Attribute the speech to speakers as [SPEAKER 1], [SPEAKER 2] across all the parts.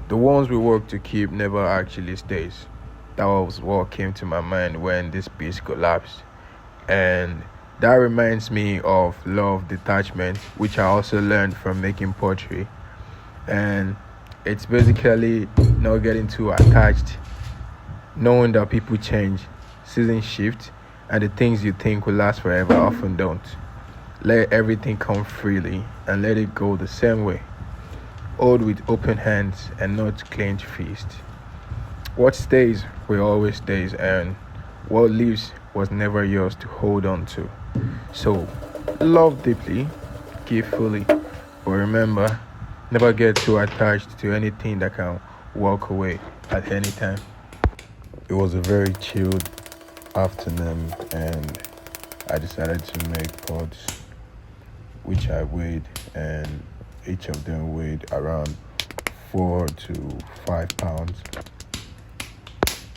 [SPEAKER 1] The ones we work to keep never actually stays. That was what came to my mind when this piece collapsed. And that reminds me of law of detachment, which I also learned from making pottery. And it's basically not getting too attached, knowing that people change, seasons shift, and the things you think will last forever often don't. Let everything come freely and let it go the same way. Hold with open hands and not clenched fists. What stays will always stays, and what leaves was never yours to hold on to. So, love deeply, give fully, but remember, never get too attached to anything that can walk away at any time. It was a very chilled afternoon, and I decided to make pots, which I weighed, and each of them weighed around 4 to 5 pounds.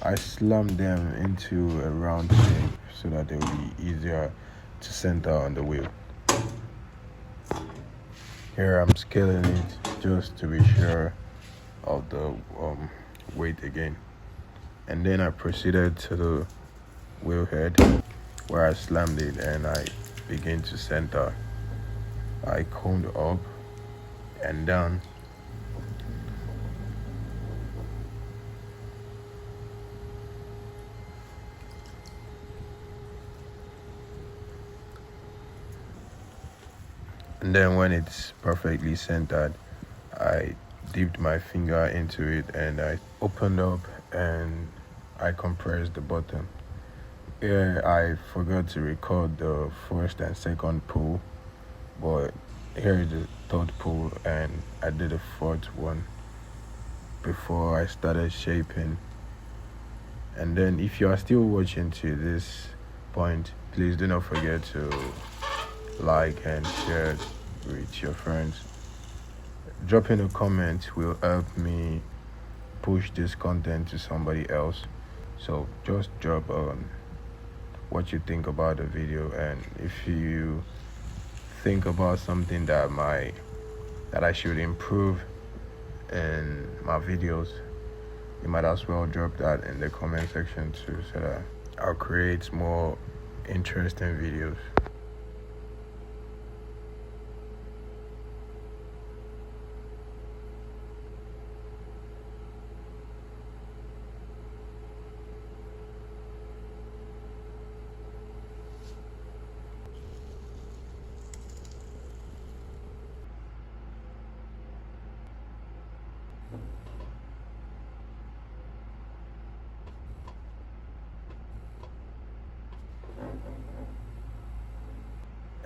[SPEAKER 1] I slammed them into a round shape so that they will be easier to center on the wheel. Here I'm scaling it just to be sure of the weight again. And then I proceeded to the wheel head where I slammed it and I began to center. I combed up and down. And then when it's perfectly centered, I dipped my finger into it and I opened up and I compressed the bottom. Here I forgot to record the first and second pull, but here is the third pull and I did a fourth one before I started shaping. And then if you are still watching to this point, please do not forget to like and share with your friends. Dropping a comment will help me push this content to somebody else. So just drop what you think about the video, and if you think about something that I should improve in my videos, you might as well drop that in the comment section too, so that I'll create more interesting videos.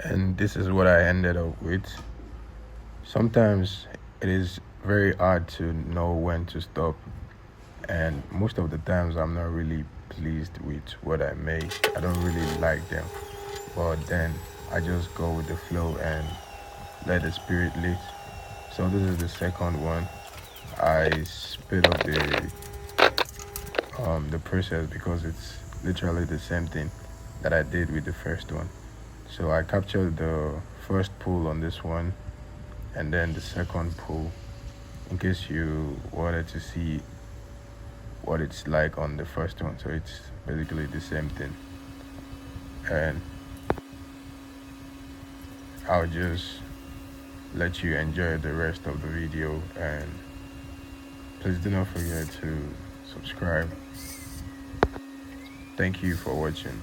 [SPEAKER 1] And this is what I ended up with. Sometimes it is very hard to know when to stop, and most of the times I'm not really pleased with what I make. I don't really like them, but then I just go with the flow and let the spirit lead. So this is the second one. I sped up the process because it's literally the same thing that I did with the first one. So I captured the first pull on this one and then the second pull, in case you wanted to see what it's like on the first one. So it's basically the same thing. And I'll just let you enjoy the rest of the video, and please do not forget to subscribe. Thank you for watching.